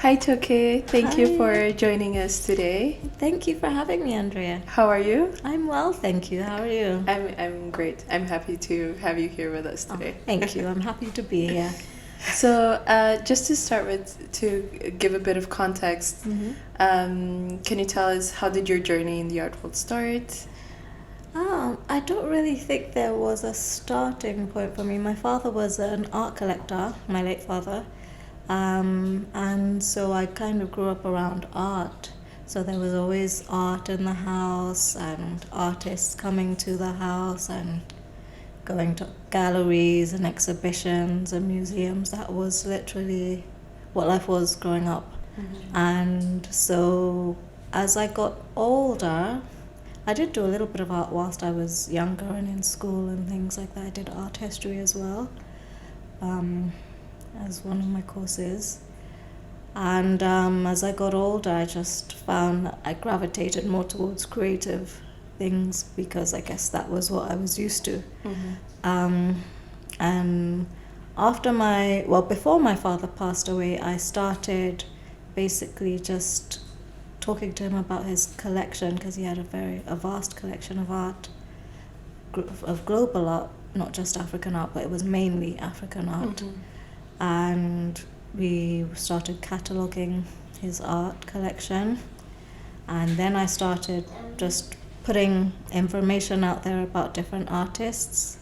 Hi Toke, thank you Hi. for joining us today. Thank you for having me, Andrea. How are you? I'm well, thank you. How are you? I'm great. I'm happy to have you here with us today. Thank you. I'm happy to be here. So, just to start with, to give a bit of context, can you tell us how did your journey in the art world start? I don't really think there was a starting point for me. My father was an art collector, my late father, and so I kind of grew up around art. So there was always art in the house and artists coming to the house and going to galleries and exhibitions and museums. That was literally what life was growing up. And so as I got older, I did do a little bit of art whilst I was younger and in school and things like that. I did art history as well, as one of my courses. And as I got older, I just found I gravitated more towards creative things because I guess that was what I was used to. And before my father passed away, I started basically just talking to him about his collection because he had a vast collection of art, of global art, not just African art, but it was mainly African art. And we started cataloguing his art collection, and then I started just putting information out there about different artists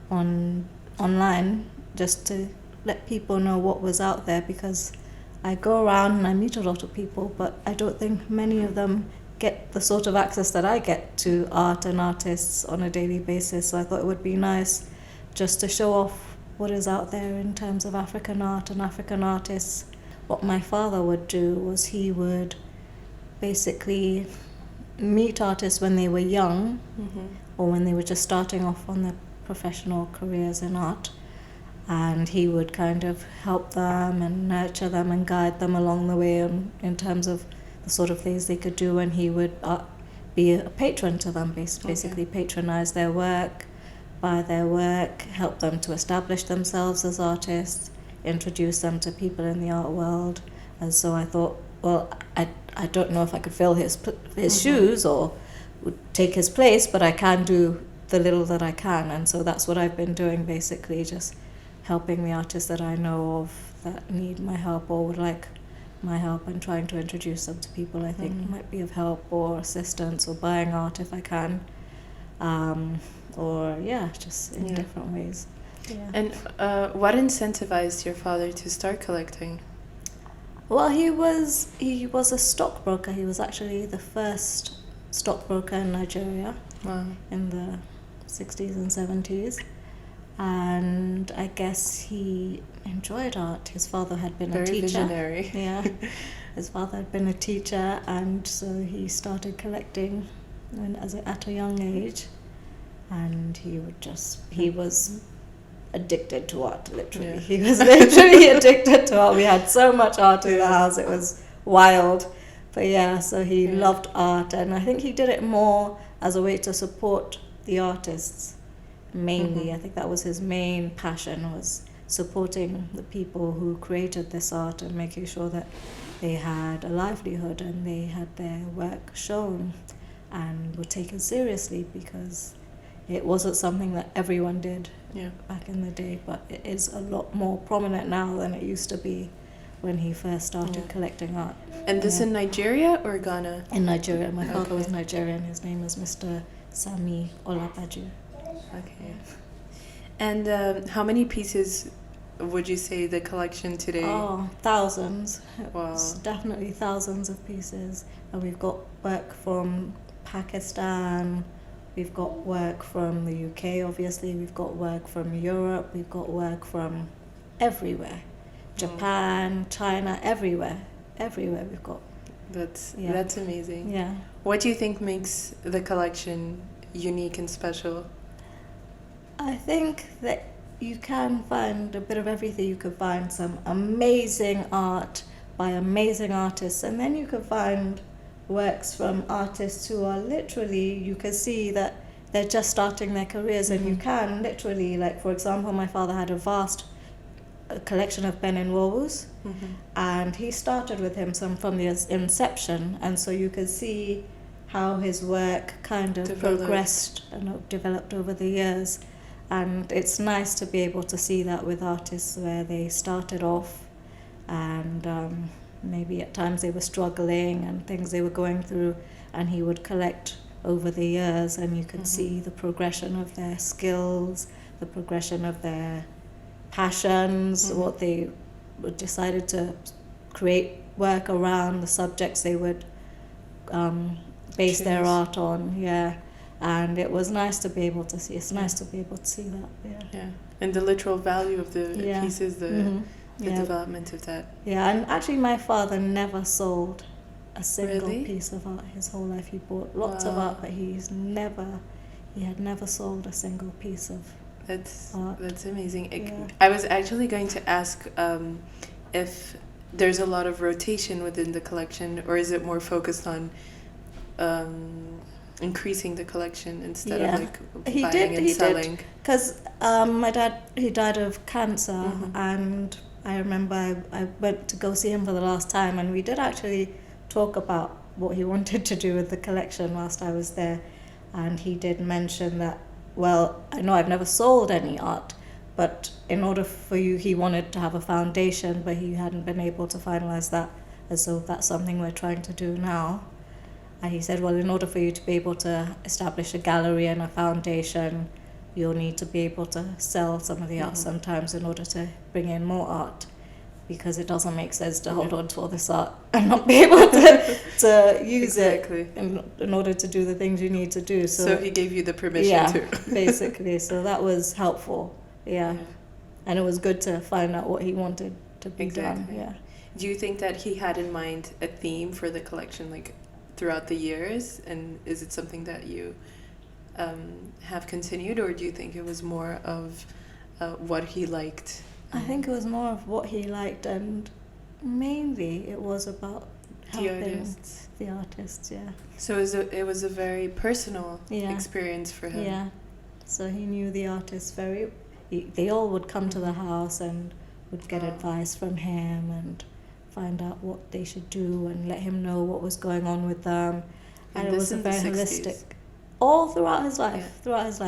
online just to let people know what was out there, because I go around and I meet a lot of people, but I don't think many of them get the sort of access that I get to art and artists on a daily basis. So I thought it would be nice just to show off what is out there in terms of African art and African artists. What my father would do was he would basically meet artists when they were young or when they were just starting off on their professional careers in art, and he would kind of help them and nurture them and guide them along the way in terms of the sort of things they could do, and he would be a patron to them, basically patronize their work, buy their work, help them to establish themselves as artists, introduce them to people in the art world. And so I thought, well, I don't know if I could fill his shoes or would take his place, but I can do the little that I can. And so that's what I've been doing, basically, just helping the artists that I know of that need my help or would like my help, and trying to introduce them to people I think might be of help, or assistance, or buying art if I can, or just in different ways. And what incentivized your father to start collecting? Well, he was a stockbroker. He was actually the first stockbroker in Nigeria in the 60s and 70s. And I guess he enjoyed art. His father had been a teacher. Very visionary. Yeah, his father had been a teacher, and so he started collecting at a young age. And he was addicted to art, literally. He was literally addicted to art. We had so much art in the house, it was wild. But so he loved art, and I think he did it more as a way to support the artists. Mainly, I think that was his main passion, was supporting the people who created this art and making sure that they had a livelihood and they had their work shown and were taken seriously, because it wasn't something that everyone did back in the day, but it is a lot more prominent now than it used to be when he first started collecting art. And this in Nigeria or Ghana? In Nigeria. My father was Nigerian. His name is Mr. Sami Olagbaju. Okay. And how many pieces would you say the collection today? Oh, thousands. Wow. It's definitely thousands of pieces. And we've got work from Pakistan, we've got work from the UK, obviously, we've got work from Europe, we've got work from everywhere. Japan, China, everywhere we've got. That's amazing. Yeah. What do you think makes the collection unique and special? I think that you can find a bit of everything. You could find some amazing art by amazing artists, and then you could find works from artists who are literally, you can see that they're just starting their careers, and you can literally, like, for example, my father had a vast a collection of Benin-Wowus, and he started with him from the inception, and so you could see how his work kind of progressed and developed over the years. And it's nice to be able to see that with artists where they started off and maybe at times they were struggling and things they were going through, and he would collect over the years, and you could see the progression of their skills, the progression of their passions, what they decided to create work around, the subjects they would base their art on, and it was nice to be able to see. It's nice to be able to see that, and the literal value of the pieces, the development of that. And actually my father never sold a single piece of art his whole life. He bought lots of art, but he had never sold a single piece of art. That's amazing. I was actually going to ask if there's a lot of rotation within the collection, or is it more focused on increasing the collection instead of like buying and selling? Because my dad, he died of cancer, and I remember I went to go see him for the last time, and we did actually talk about what he wanted to do with the collection whilst I was there, and he did mention that, well, I know I've never sold any art, but in order for he wanted to have a foundation, but he hadn't been able to finalize that, and so that's something we're trying to do now. And he said, well, in order for you to be able to establish a gallery and a foundation, you'll need to be able to sell some of the art sometimes in order to bring in more art, because it doesn't make sense to hold on to all this art and not be able to use it in order to do the things you need to do. So he gave you the permission to. Basically. So that was helpful. And it was good to find out what he wanted to be done. Do you think that he had in mind a theme for the collection, like throughout the years, and is it something that you have continued, or do you think it was more of what he liked? I think it was more of what he liked, and mainly it was about helping the artists. So it was a very personal experience for him. So he knew the artists they all would come to the house and would get advice from him and find out what they should do and let him know what was going on with them. And it was a very holistic, all throughout his life.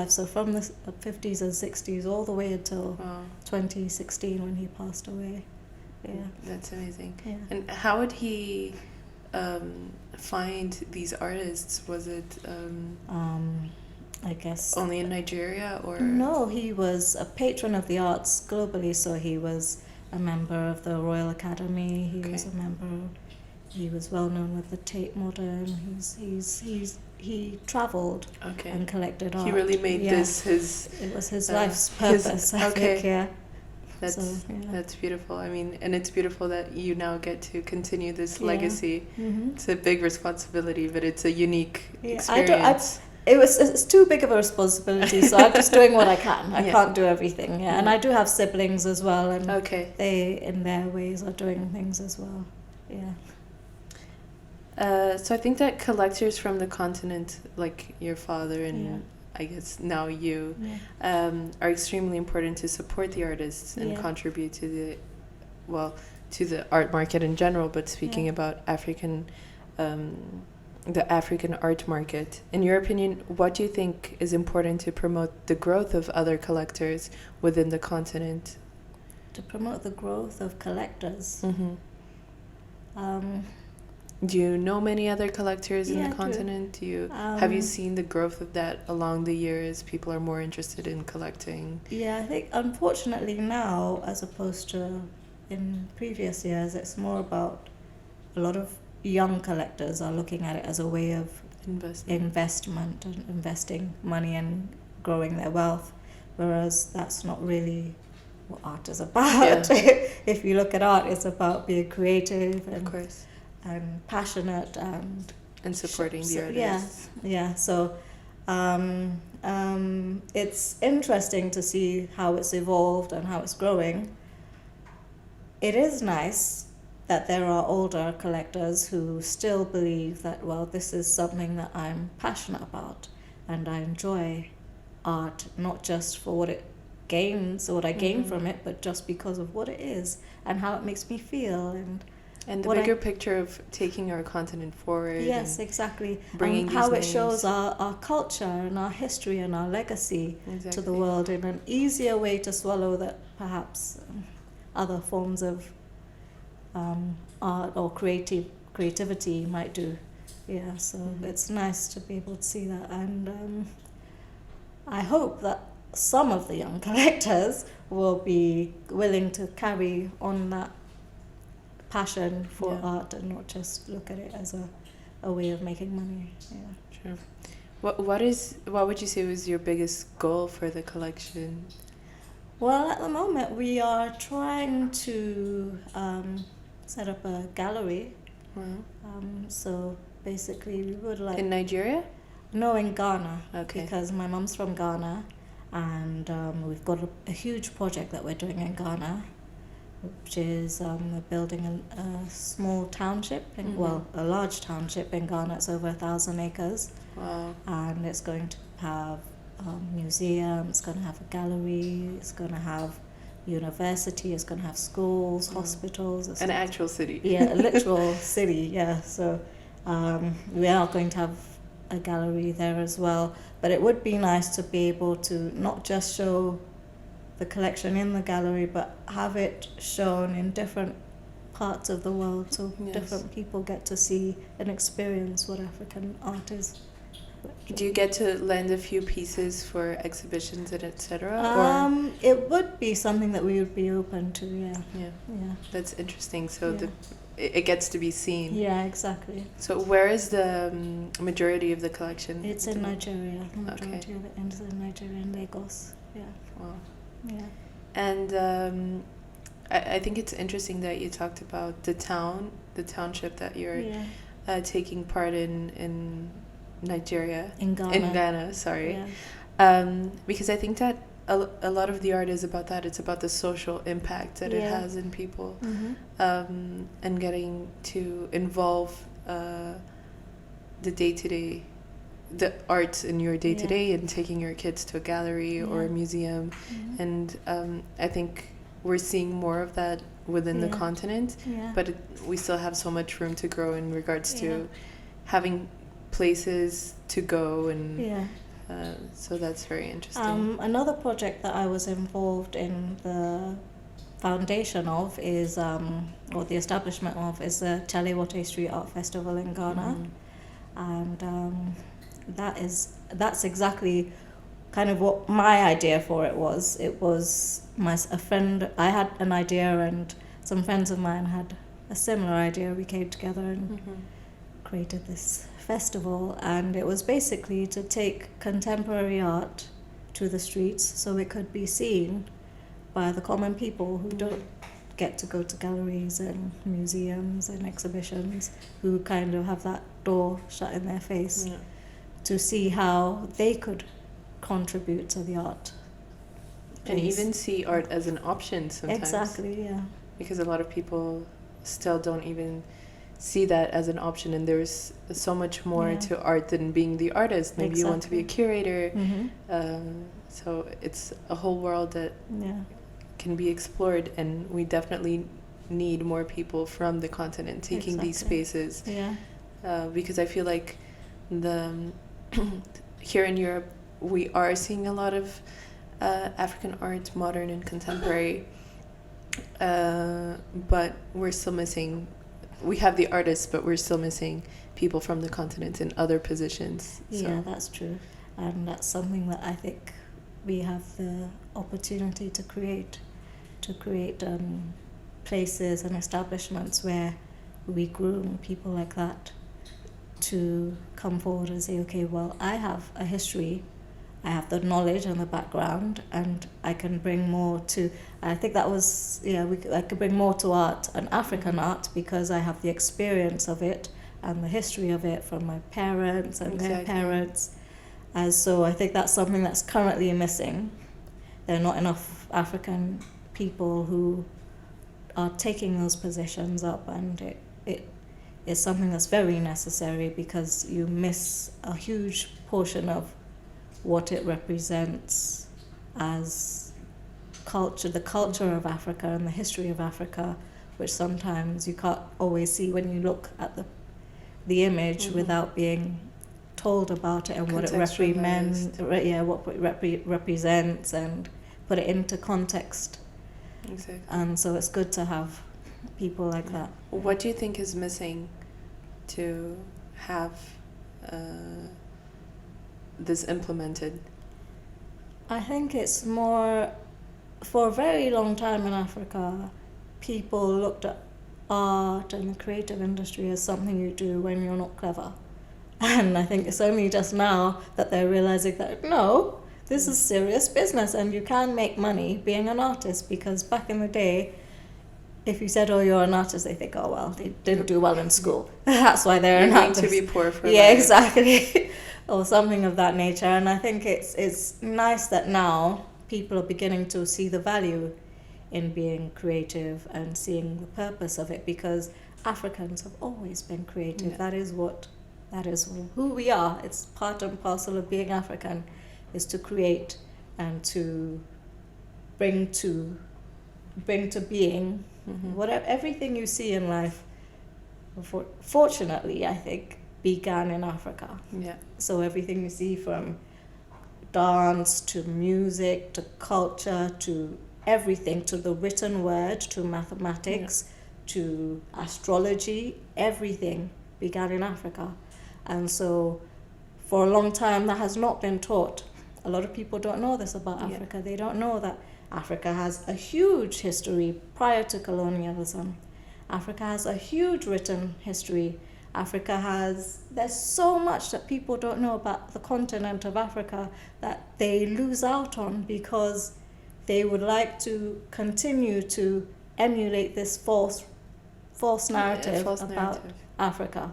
So from the 50s and 60s all the way until 2016 when he passed away. That's amazing. And how would he find these artists? Was it I guess only in Nigeria, or no, he was a patron of the arts globally, so he was a member of the Royal Academy. He was well known with the Tate Modern. He travelled and collected art. He really made this his. It was his life's purpose. I think. That's beautiful. I mean, and it's beautiful that you now get to continue this legacy. It's a big responsibility, but it's a unique experience. It's too big of a responsibility, so I'm just doing what I can. I can't do everything. And I do have siblings as well, and they, in their ways, are doing things as well. So I think that collectors from the continent, like your father and I guess now you, are extremely important to support the artists and contribute to the art market in general. But speaking about the African art market, in your opinion, what do you think is important to promote the growth of other collectors within the continent? To promote the growth of collectors. Do you know many other collectors in the continent? Have you seen the growth of that along the years? People are more interested in collecting. I think unfortunately now, as opposed to in previous years, it's more about a lot of young collectors are looking at it as a way of investment and investing money and growing their wealth, whereas that's not really what art is about. If you look at art, it's about being creative and passionate and supporting the artists. So it's interesting to see how it's evolved and how it's growing. It is nice that there are older collectors who still believe that, well, this is something that I'm passionate about and I enjoy art, not just for what it gains or what I gain from it, but just because of what it is and how it makes me feel and the bigger picture of taking our continent forward. Yes, exactly. Bringing how these it shows our culture and our history and our legacy to the world in an easier way to swallow that perhaps other forms of art or creativity might do. Yeah, so it's nice to be able to see that, and I hope that some of the young collectors will be willing to carry on that passion for art and not just look at it as a way of making money. Yeah. Sure. What would you say was your biggest goal for the collection? Well, at the moment we are trying to set up a gallery. So basically we would like... In Nigeria? No, in Ghana. Okay. Because my mum's from Ghana, and we've got a huge project that we're doing in Ghana, which is we're building a small township, a large township in Ghana. It's over 1,000 acres. Wow. And it's going to have a museum, it's going to have a gallery, it's going to have university, it's going to have schools, hospitals. An actual city. Yeah, a literal city, yeah. So we are going to have a gallery there as well. But it would be nice to be able to not just show the collection in the gallery, but have it shown in different parts of the world, so different people get to see and experience what African art is. Do you get to lend a few pieces for exhibitions and etc.? It would be something that we would be open to, yeah. That's interesting. So it gets to be seen. Yeah, exactly. So where is the majority of the collection? It's in Nigeria. The majority of it is in Nigeria, in Lagos. Yeah. Wow. Yeah. And I think it's interesting that you talked about the township that you're taking part in Nigeria. In Ghana. Sorry. Yeah. Because I think that a lot of the art is about that. It's about the social impact that it has in people, and getting to involve the day-to-day, the art in your day-to-day, and taking your kids to a gallery or a museum. And I think we're seeing more of that within the continent, but we still have so much room to grow in regards to having places to go, and so that's very interesting. Another project that I was involved in the foundation of is, or the establishment of, is the Chalewote Street Art Festival in Ghana, and that's exactly kind of what my idea for it was. It was a friend. I had an idea, and some friends of mine had a similar idea. We came together and created this festival, and it was basically to take contemporary art to the streets so it could be seen by the common people who don't get to go to galleries and museums and exhibitions, who kind of have that door shut in their face, to see how they could contribute to the art. And even see art as an option sometimes. Exactly, yeah. Because a lot of people still don't even see that as an option, and there's so much more to art than being the artist. Maybe you want to be a curator, so it's a whole world that can be explored, and we definitely need more people from the continent taking these spaces, because I feel like here in Europe we are seeing a lot of African art, modern and contemporary, but we're still missing. We have the artists, but we're still missing people from the continent in other positions. Yeah, that's true. And that's something that I think we have the opportunity to create places and establishments where we groom people like that to come forward and say, okay, well, I have a history, I have the knowledge and the background, and I can bring more to... I think that was, I could bring more to art and African art because I have the experience of it and the history of it from my parents and their parents. And so I think that's something that's currently missing. There are not enough African people who are taking those positions up, and it is something that's very necessary, because you miss a huge portion of what it represents as the culture of Africa and the history of Africa, which sometimes you can't always see when you look at the image without being told about it and what it represents and put it into context. Exactly. And so it's good to have people like that. What do you think is missing to have this implemented? I think it's more, for a very long time in Africa, people looked at art and the creative industry as something you do when you're not clever. And I think it's only just now that they're realizing that, no, this is serious business and you can make money being an artist, because back in the day, if you said, oh, you're an artist, they think, oh, well, they didn't do well in school. That's why they're an artist. To be poor for life. Exactly. Or something of that nature. And I think it's nice that now people are beginning to see the value in being creative and seeing the purpose of it, because Africans have always been creative. Yeah. That is who we are. It's part and parcel of being African, is to create and to bring to being whatever, everything you see in life. Fortunately, I think, began in Africa. Yeah. So everything you see, from dance to music to culture to everything, to the written word, to mathematics, to astrology, everything began in Africa. And so for a long time that has not been taught. A lot of people don't know this about Africa. They don't know that Africa has a huge history prior to colonialism. Africa has a huge written history. There's so much that people don't know about the continent of Africa that they lose out on because they would like to continue to emulate this false narrative about Africa.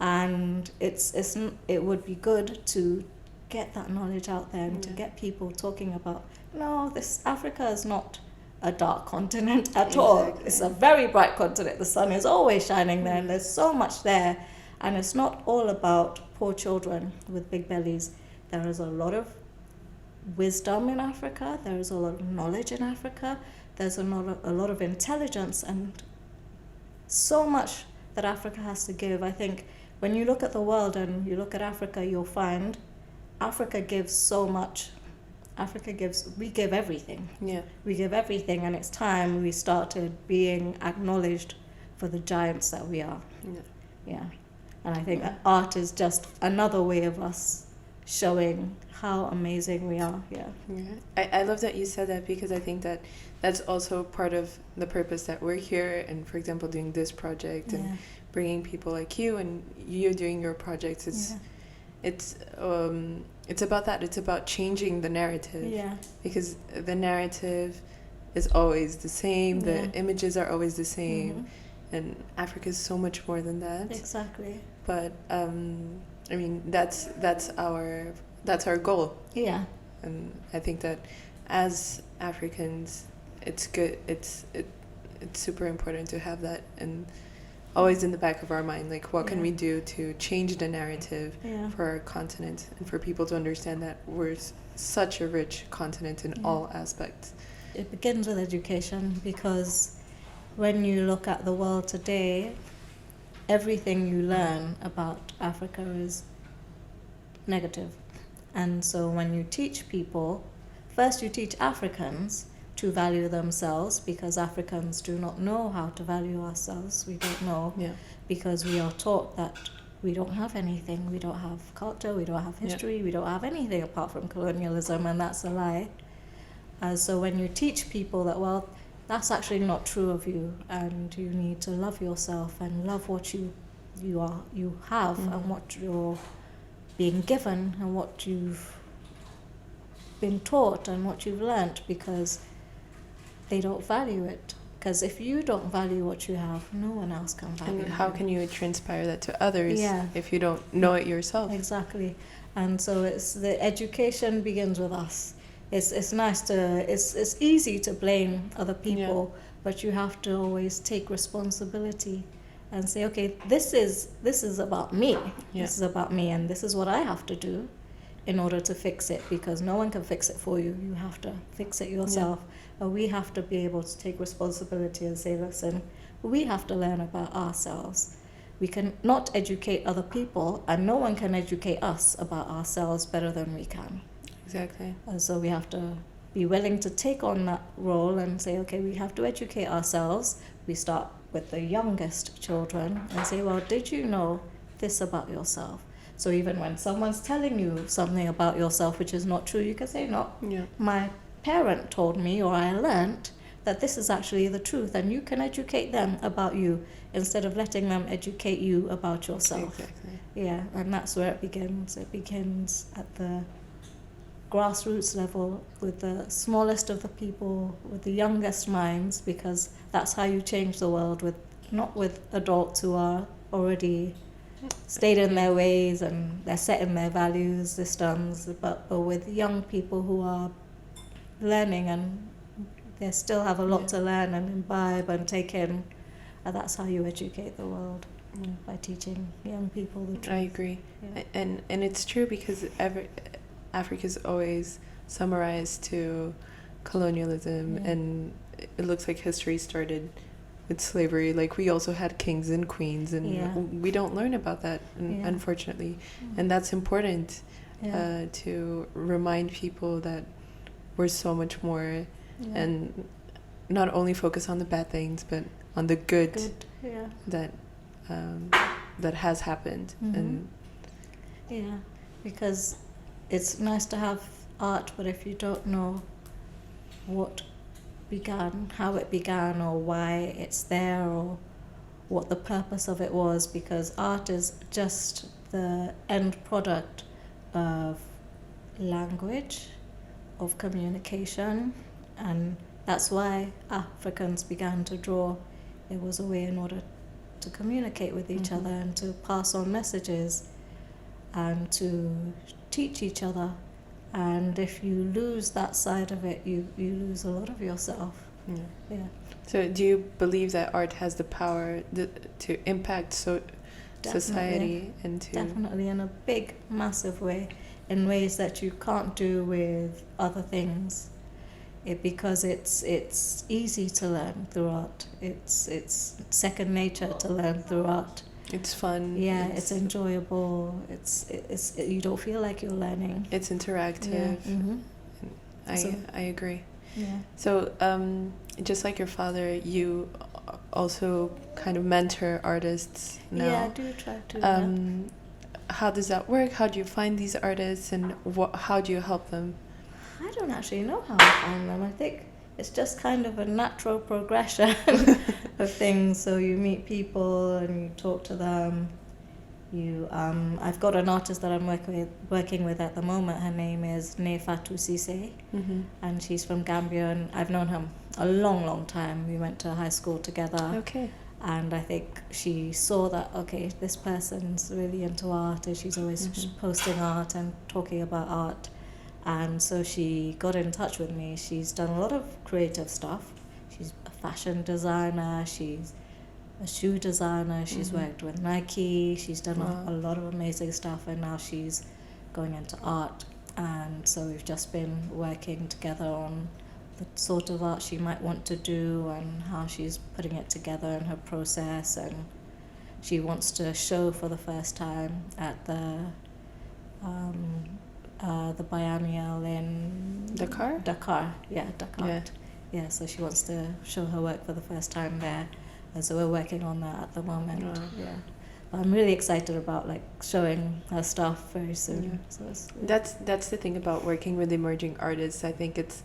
And it would be good to get that knowledge out there and to get people talking about, no, Africa is not a dark continent at all. It's a very bright continent. The sun is always shining there, and there's so much there. And it's not all about poor children with big bellies. There is a lot of wisdom in Africa. There is a lot of knowledge in Africa. There's a lot of intelligence and so much that Africa has to give. I think when you look at the world and you look at Africa, you'll find Africa gives so much. We give everything. Yeah. We give everything, and it's time we started being acknowledged for the giants that we are. Yeah. And I think that art is just another way of us showing how amazing we are. Yeah. I love that you said that, because I think that that's also part of the purpose that we're here, and for example doing this project and bringing people like you and you doing your projects. It's about that. It's about changing the narrative. Yeah. Because the narrative is always the same. The images are always the same. And Africa is so much more than that. Exactly. But I mean, that's our goal. Yeah. And I think that as Africans, it's good. It's super important to have that, and always in the back of our mind, like, what can we do to change the narrative for our continent, and for people to understand that we're such a rich continent in all aspects. It begins with education, because when you look at the world today, everything you learn about Africa is negative. And so when you teach people, first you teach Africans to value themselves, because Africans do not know how to value ourselves. We don't know, because we are taught that we don't have anything. We don't have culture, we don't have history, we don't have anything apart from colonialism, and that's a lie. So when you teach people that, well, that's actually not true of you, and you need to love yourself and love what you have, and what you're being given, and what you've been taught, and what you've learnt, because they don't value it. Because if you don't value what you have, no one else can value it. And how can you transpire that to others if you don't know it yourself? Exactly. And so the education begins with us. It's nice it's easy to blame other people, but you have to always take responsibility and say, okay, this is about me. This is about me, and this is what I have to do. in order to fix it, because no one can fix it for you. You have to fix it yourself. And we have to be able to take responsibility and say, listen, we have to learn about ourselves. We can not educate other people, and no one can educate us about ourselves better than we can. Exactly. And so we have to be willing to take on that role and say, okay, we have to educate ourselves. We start with the youngest children and say, well, did you know this about yourself? So even when someone's telling you something about yourself which is not true, you can say, no, my parent told me, or I learnt that this is actually the truth, and you can educate them about you instead of letting them educate you about yourself. Exactly. Yeah, and that's where it begins. It begins at the grassroots level with the smallest of the people, with the youngest minds, because that's how you change the world, with not with adults who are already stayed in their ways and they're set in their values systems, but with young people who are learning, and they still have a lot to learn and imbibe and take in. And that's how you educate the world, by teaching young people the truth. I agree. And it's true, because Africa's always summarized to colonialism, and it looks like history started with slavery. Like, we also had kings and queens, and we don't learn about that, unfortunately. And that's important to remind people that we're so much more, and not only focus on the bad things, but on the good. that that has happened. And because it's nice to have art, but if you don't know what began, how it began, or why it's there, or what the purpose of it was, because art is just the end product of language, of communication, and that's why Africans began to draw. It was a way in order to communicate with each other and to pass on messages and to teach each other. And if you lose that side of it, you lose a lot of yourself. So do you believe that art has the power to impact society? And to definitely, in a big, massive way, in ways that you can't do with other things. Because it's easy to learn through art. It's second nature to learn through art. It's fun. Yeah, it's enjoyable. It's you don't feel like you're learning. It's interactive. I agree. Yeah. So just like your father, you also kind of mentor artists now. Yeah, I do try to. How does that work? How do you find these artists, and how do you help them? I don't actually know how I find them. I think it's just kind of a natural progression of things. So you meet people and you talk to them. I've got an artist that I'm working with at the moment. Her name is Nefatu Sise, and she's from Gambia, and I've known her a long, long time. We went to high school together. Okay. And I think she saw that, okay, this person's really into art, and she's always posting art and talking about art. And so she got in touch with me. She's done a lot of creative stuff. She's a fashion designer. She's a shoe designer. She's worked with Nike. She's done a lot of amazing stuff. And now she's going into art. And so we've just been working together on the sort of art she might want to do and how she's putting it together and her process. And she wants to show for the first time at the biennial in Dakar? Dakar. Yeah. Yeah, so she wants to show her work for the first time there, and so we're working on that at the moment. Yeah, but I'm really excited about showing her stuff very soon. So that's the thing about working with emerging artists. I think it's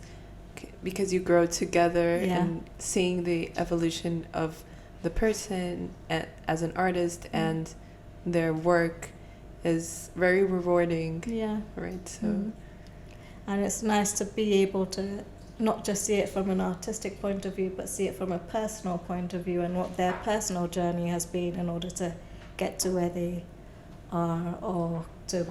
because you grow together, and seeing the evolution of the person as an artist and their work is very rewarding. Yeah. Right. So. And it's nice to be able to not just see it from an artistic point of view, but see it from a personal point of view and what their personal journey has been in order to get to where they are, or to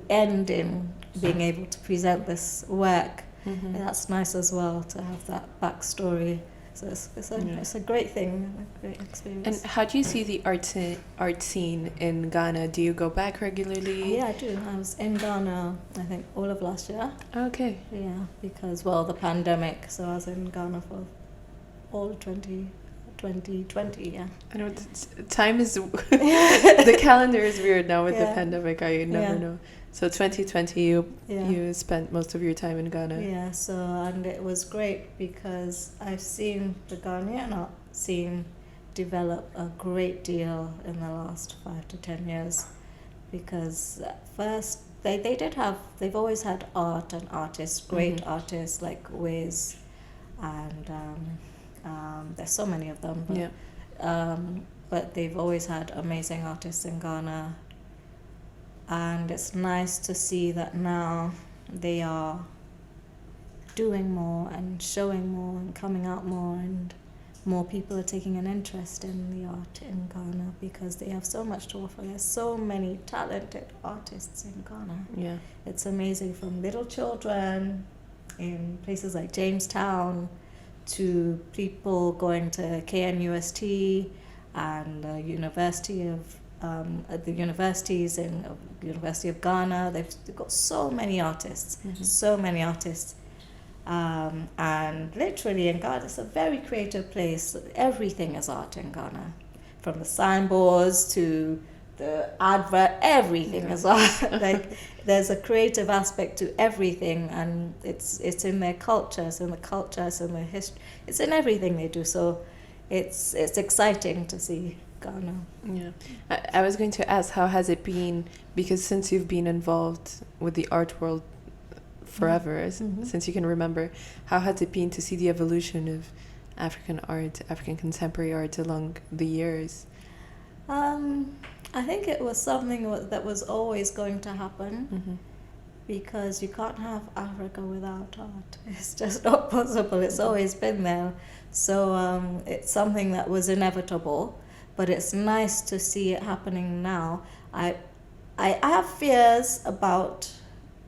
end in being able to present this work. And that's nice as well, to have that backstory So it's a great thing, a great experience. And how do you see the art scene in Ghana? Do you go back regularly? Yeah, I do. I was in Ghana, I think, all of last year. Okay. Yeah, because, well, the pandemic. So I was in Ghana for all 2020, yeah. I know time is the calendar is weird now with the pandemic. I never know. So 2020, you spent most of your time in Ghana. Yeah. So and it was great because I've seen the Ghanaian art scene develop a great deal in the last 5 to 10 years. Because at first they've always had art and artists, great artists like Wiz, and there's so many of them. But, but they've always had amazing artists in Ghana. And it's nice to see that now they are doing more and showing more and coming out more, and more people are taking an interest in the art in Ghana because they have so much to offer. There's so many talented artists in Ghana. Yeah. It's amazing, from little children in places like Jamestown to people going to KNUST and the universities in University of Ghana. They've got so many artists, and literally in Ghana, it's a very creative place. Everything is art in Ghana, from the signboards to the advert. Everything is art. Like, there's a creative aspect to everything, and it's in their culture, it's in the culture, it's in their history, it's in everything they do. So it's exciting to see Ghana. Yeah. I was going to ask, how has it been, because since you've been involved with the art world forever, since you can remember, how has it been to see the evolution of African art, African contemporary art along the years? I think it was something that was always going to happen, because you can't have Africa without art. It's just not possible. It's always been there. So it's something that was inevitable, but it's nice to see it happening now. I have fears about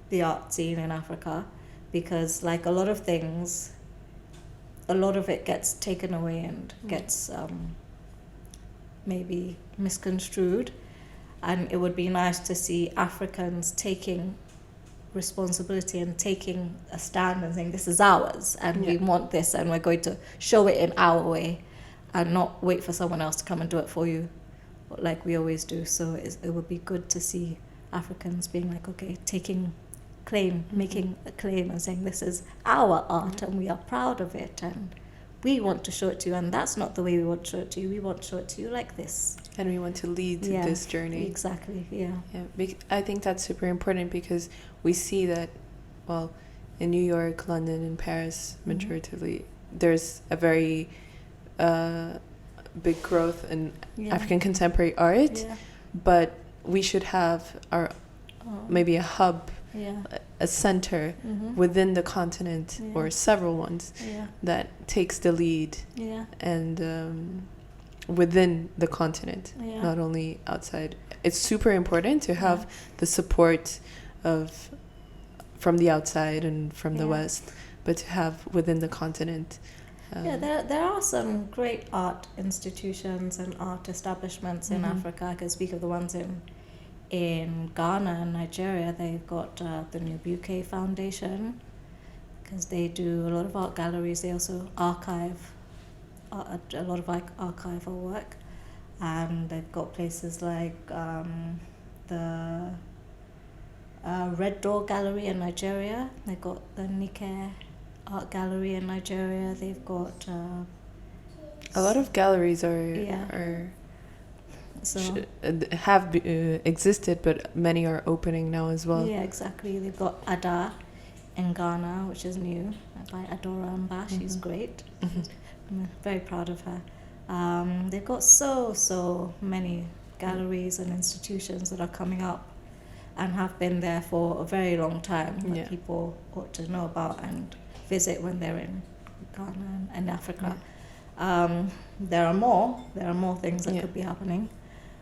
the art scene in Africa, because, like a lot of things, a lot of it gets taken away and gets maybe misconstrued, and it would be nice to see Africans taking responsibility and taking a stand and saying, this is ours and we want this and we're going to show it in our way, and not wait for someone else to come and do it for you like we always do. So it would be good to see Africans being like, okay, taking claim, making a claim and saying, this is our art and we are proud of it and we want to show it to you, and that's not the way we want to show it to you. We want to show it to you like this. And we want to lead this journey. Exactly, yeah. I think that's super important, because we see that, well, in New York, London, and Paris, majoritively, there's a very big growth in African contemporary art, but we should have our maybe a hub, a center within the continent, or several ones that takes the lead, and within the continent, not only outside. It's super important to have the support from the outside and from the West, but to have within the continent. There are some great art institutions and art establishments in Africa. I can speak of the ones in Ghana and Nigeria. They've got the New Buke Foundation, because they do a lot of art galleries. They also archive a lot of archival work, and they've got places like the Red Door Gallery in Nigeria. They've got the Nike Art Gallery in Nigeria. They've got a lot of galleries are have existed, but many are opening now as well. Yeah, exactly. They've got Ada in Ghana, which is new, by Adora Mba. She's great. I'm very proud of her. They've got so many galleries and institutions that are coming up and have been there for a very long time, that people ought to know about and visit when they're in Ghana and Africa. There are more things that could be happening,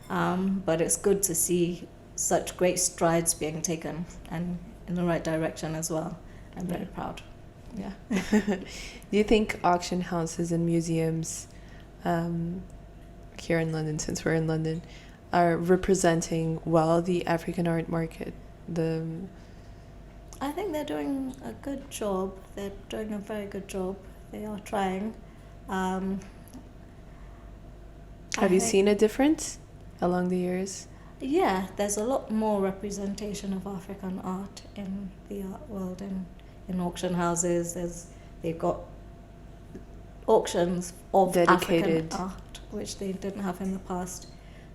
but it's good to see such great strides being taken and in the right direction as well. I'm very proud. Yeah. Do you think auction houses and museums here in London, since we're in London, are representing well the African art market? I think they're doing a good job. They're doing a very good job. They are trying. Have you seen a difference along the years? Yeah, there's a lot more representation of African art in the art world and in auction houses. They've got auctions of dedicated African art, which they didn't have in the past.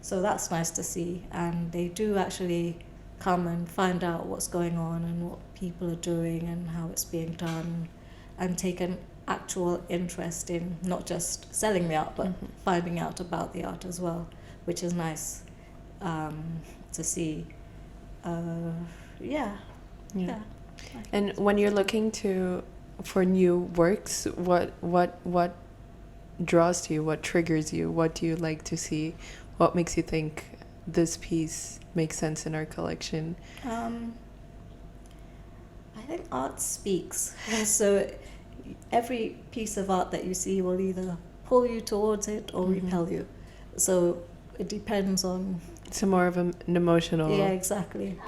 So that's nice to see. And they do actually come and find out what's going on and what people are doing and how it's being done, and take an actual interest in not just selling the art, but finding out about the art as well, which is nice to see. Yeah. And when you're looking for new works, what draws to you? What triggers you? What do you like to see? What makes you think this piece makes sense in our collection? I think art speaks. So every piece of art that you see will either pull you towards it or repel you. So it depends on... It's more of an emotional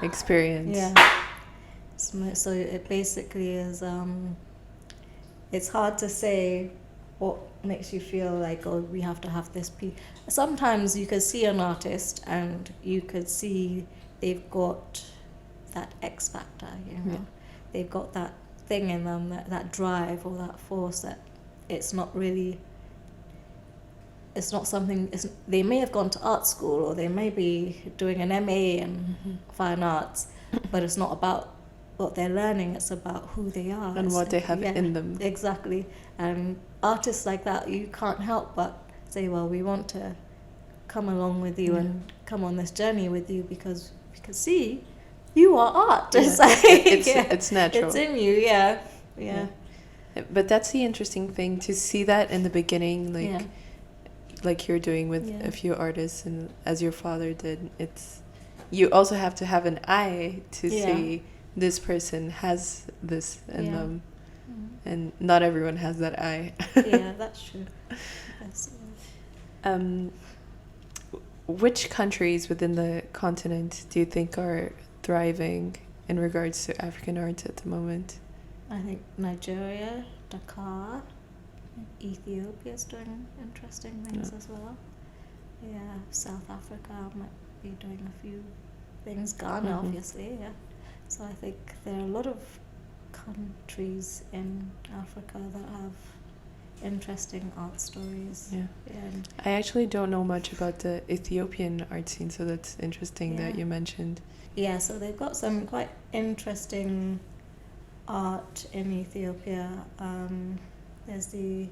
experience. Yeah. So it basically is... it's hard to say what makes you feel like, oh, we have to have this piece. Sometimes you could see an artist and you could see they've got that X factor, you know. They've got that thing in them, that drive or that force that it's not really... It's not something... they may have gone to art school or they may be doing an MA in fine arts, but it's not about what they're learning, it's about who they are. And what they have in them. Exactly. And artists like that, you can't help but say, well, we want to come along with you and come on this journey with you because we can see you are art. It's it's natural. It's in you, yeah. But that's the interesting thing, to see that in the beginning, like you're doing with a few artists, and as your father did. It's... You also have to have an eye to see this person has this in them, and not everyone has that eye. Yeah, that's true. Which countries within the continent do you think are thriving in regards to African art at the moment? I think Nigeria, Dakar, Ethiopia is doing interesting things as well. Yeah, South Africa might be doing a few things. Ghana, obviously, So I think there are a lot of countries in Africa that have interesting art stories. I actually don't know much about the Ethiopian art scene, so that's interesting that you mentioned. Yeah, so they've got some quite interesting art in Ethiopia. There's the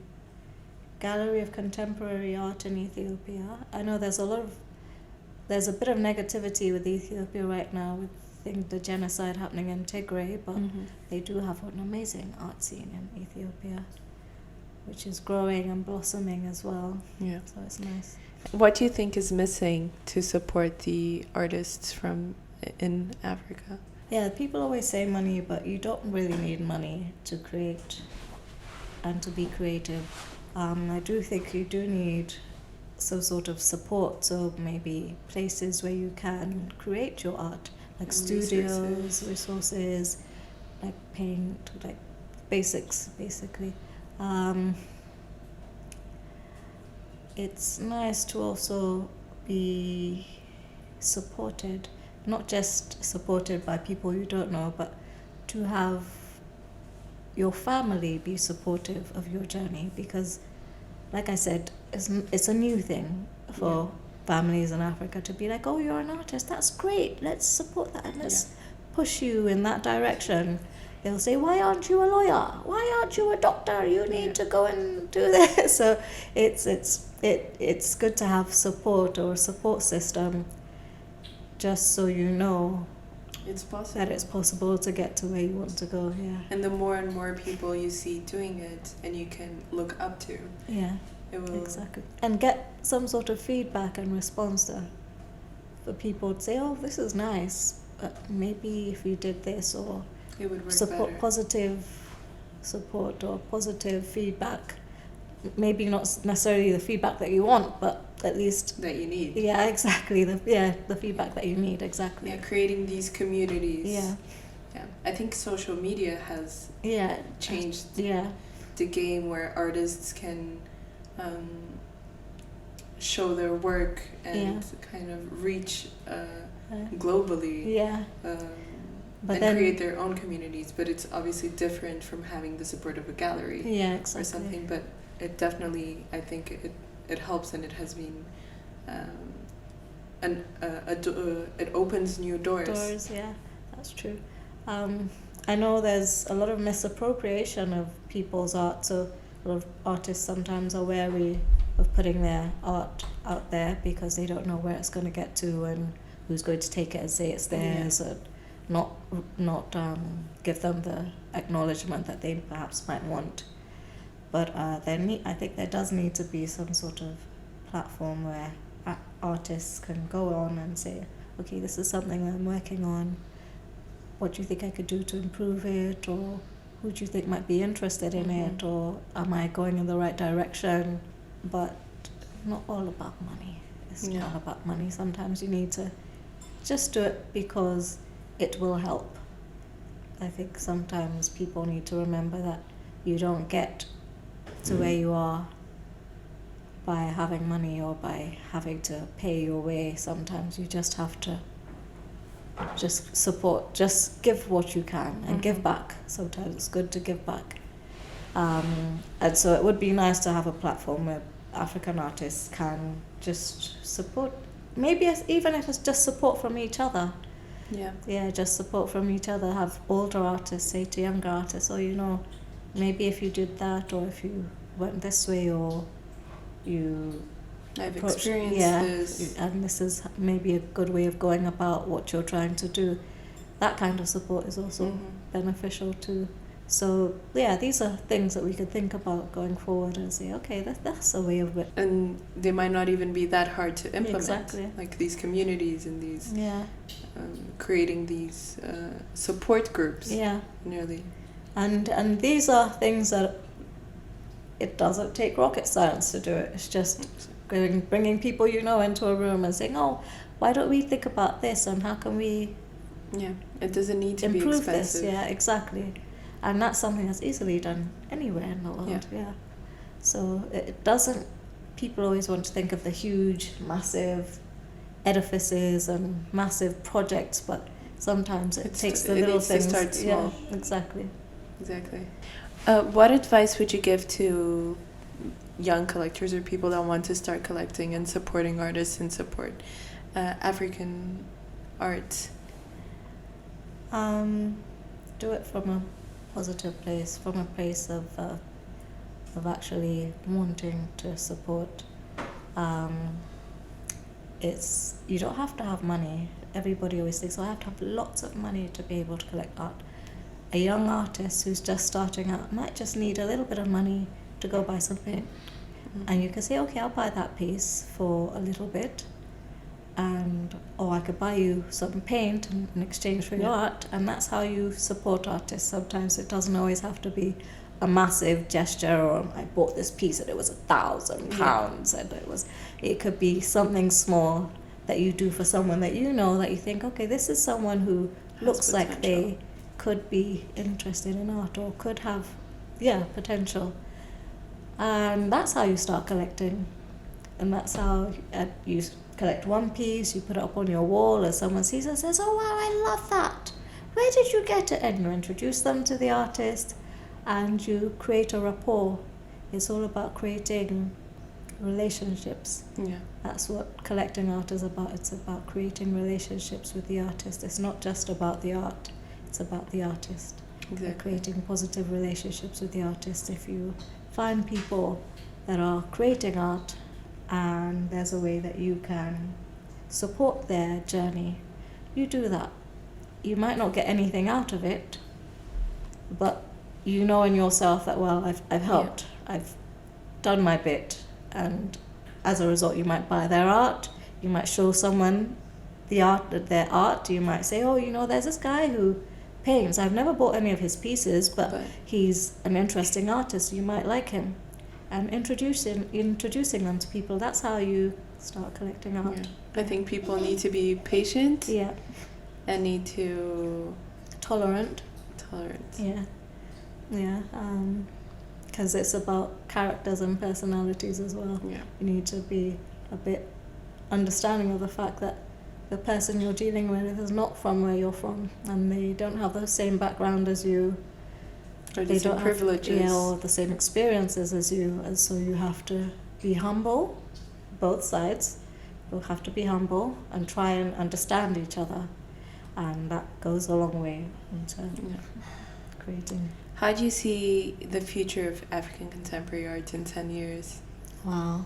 Gallery of Contemporary Art in Ethiopia. I know there's a bit of negativity with Ethiopia right now with the genocide happening in Tigray, but they do have an amazing art scene in Ethiopia, which is growing and blossoming as well. So it's nice. What do you think is missing to support the artists in Africa? People always say money, but you don't really need money to create and to be creative. I do think you do need some sort of support, so maybe places where you can create your art, like studios, resources, like paint, like basics, basically. It's nice to also be supported, not just supported by people you don't know, but to have your family be supportive of your journey, because, like I said, it's a new thing for families in Africa to be like, oh, you're an artist, that's great, let's support that and let's push you in that direction. They'll say, why aren't you a lawyer? Why aren't you a doctor? You need to go and do this. So it's good to have support or a support system, just so you know that it's possible to get to where you want to go. And the more and more people you see doing it and you can look up to, it will... Exactly. And get some sort of feedback and response for people to say, oh, this is nice, but maybe if you did this, or it would work support better. Positive support or positive feedback. Maybe not necessarily the feedback that you want, but at least that you need. Yeah, exactly. The feedback that you need, exactly. Yeah, creating these communities. Yeah. I think social media has changed the game, where artists can show their work and kind of reach globally. Yeah. But then create their own communities, but it's obviously different from having the support of a gallery. Yeah, exactly. Or something, but it definitely, I think it helps, and it has been it opens new doors. Yeah, that's true. I know there's a lot of misappropriation of people's art, so a lot of artists sometimes are wary of putting their art out there because they don't know where it's going to get to and who's going to take it and say it's theirs, and not give them the acknowledgement that they perhaps might want. But I think there does need to be some sort of platform where artists can go on and say, okay, this is something I'm working on. What do you think I could do to improve it? Or who do you think might be interested in it? Or am I going in the right direction? But not all about money. It's not all about money. Sometimes you need to just do it because it will help. I think sometimes people need to remember that you don't get to where you are by having money or by having to pay your way. Sometimes you just have to just support, just give what you can and give back. Sometimes it's good to give back. And so it would be nice to have a platform where African artists can just support, maybe even if it's just support from each other. Yeah, just support from each other. Have older artists say to younger artists, maybe if you did that, or if you went this way, or I've experienced this, and this is maybe a good way of going about what you're trying to do. That kind of support is also beneficial too. So these are things that we could think about going forward and say, okay, that's a way of it. And they might not even be that hard to implement. Exactly. Like these communities and these creating these support groups. Yeah. Nearly. And these are things that it doesn't take rocket science to do it. It's just bringing people into a room and saying, why don't we think about this and how can we it doesn't need to improve be expensive. This. Exactly. And that's something that's easily done anywhere in the world. So it doesn't, people always want to think of the huge massive edifices and massive projects, but sometimes it takes the little things to start small. Exactly. What advice would you give to young collectors or people that want to start collecting and supporting artists and support African art? Do it from a positive place, from a place of actually wanting to support. You don't have to have money. Everybody always thinks, I have to have lots of money to be able to collect art. A young artist who's just starting out might just need a little bit of money to go buy some paint. And you can say, okay, I'll buy that piece for a little bit, or I could buy you some paint in exchange for your art, and that's how you support artists. Sometimes it doesn't always have to be a massive gesture, or I bought this piece and it was £1,000, and it could be something small that you do for someone that that you think, okay, this is someone who looks like they could be interested in art or could have potential. And that's how you start collecting. And that's how you collect one piece, you put it up on your wall, and someone sees it and says, oh wow, I love that. Where did you get it? And you introduce them to the artist and you create a rapport. It's all about creating relationships. That's what collecting art is about. It's about creating relationships with the artist. It's not just about the art, it's about the artist. Creating positive relationships with the artist. If you find people that are creating art and there's a way that you can support their journey, you do that. You might not get anything out of it, but you know in yourself that, well, I've helped, I've done my bit, and as a result you might buy their art, you might show someone their art, you might say, there's this guy who paints. I've never bought any of his pieces, but he's an interesting artist. You might like him. And introducing them to people, that's how you start collecting art. Yeah. I think people need to be patient. Yeah. And need to... Tolerant. Yeah. Yeah. Because it's about characters and personalities as well. Yeah. You need to be a bit understanding of the fact that the person you're dealing with is not from where you're from, and they don't have the same background as you. Or the same privileges. Or the same experiences as you. And so you have to be humble, both sides. You have to be humble and try and understand each other. And that goes a long way into creating. How do you see the future of African contemporary art in 10 years? Wow.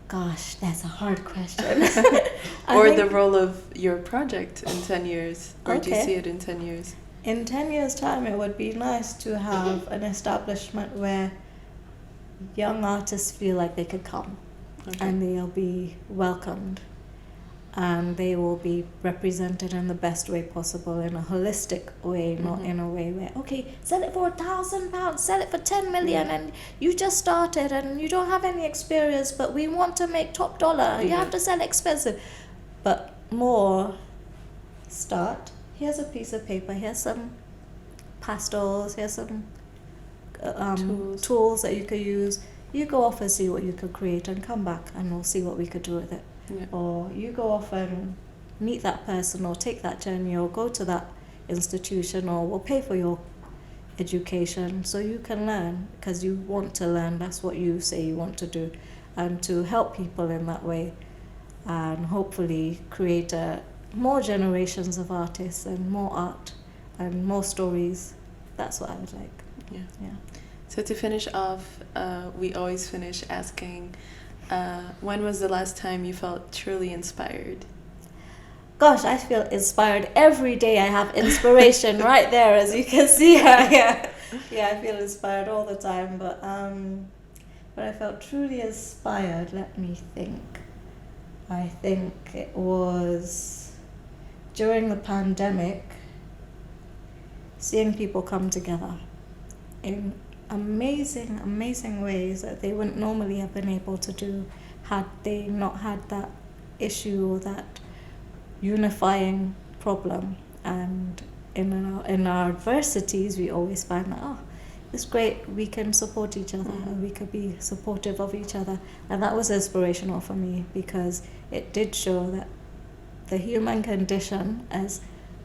Gosh, that's a hard question. Or the role of your project in 10 years. Where do you see it in 10 years? In 10 years' time, it would be nice to have an establishment where young artists feel like they could come. And they'll be welcomed. And they will be represented in the best way possible, in a holistic way, not in a way where, okay, sell it for £1,000, sell it for 10 million, and you just started and you don't have any experience, but we want to make top dollar. You have to sell expensive. But more start. Here's a piece of paper. Here's some pastels. Here's some tools that you could use. You go off and see what you could create and come back and we'll see what we could do with it. Yeah. Or you go off and meet that person or take that journey or go to that institution, or we'll pay for your education so you can learn because you want to learn. That's what you say you want to do, and to help people in that way and hopefully create more generations of artists and more art and more stories. That's what I would like. Yeah. So to finish off, we always finish asking, when was the last time you felt truly inspired? Gosh, I feel inspired every day. I have inspiration right there, as you can see. Yeah, I feel inspired all the time. But I felt truly inspired. Let me think. I think it was during the pandemic, seeing people come together in amazing ways that they wouldn't normally have been able to do had they not had that issue or that unifying problem. And in our adversities, we always find that, it's great, we can support each other, and we could be supportive of each other. And that was inspirational for me, because it did show that the human condition, as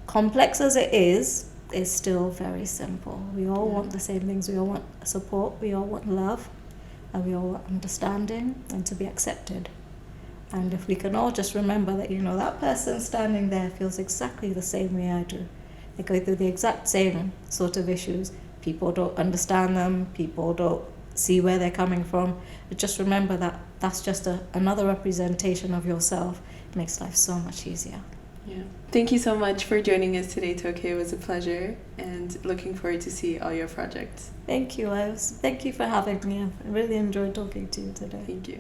complex as it is still very simple. We all want the same things. We all want support, we all want love, and we all want understanding and to be accepted. And if we can all just remember that, that person standing there feels exactly the same way I do. They go through the exact same sort of issues. People don't understand them. People don't see where they're coming from. But just remember that that's just another representation of yourself. It makes life so much easier. Yeah. Thank you so much for joining us today, Toke. It was a pleasure, and looking forward to see all your projects. Thank you. Thank you for having me. I really enjoyed talking to you today. Thank you.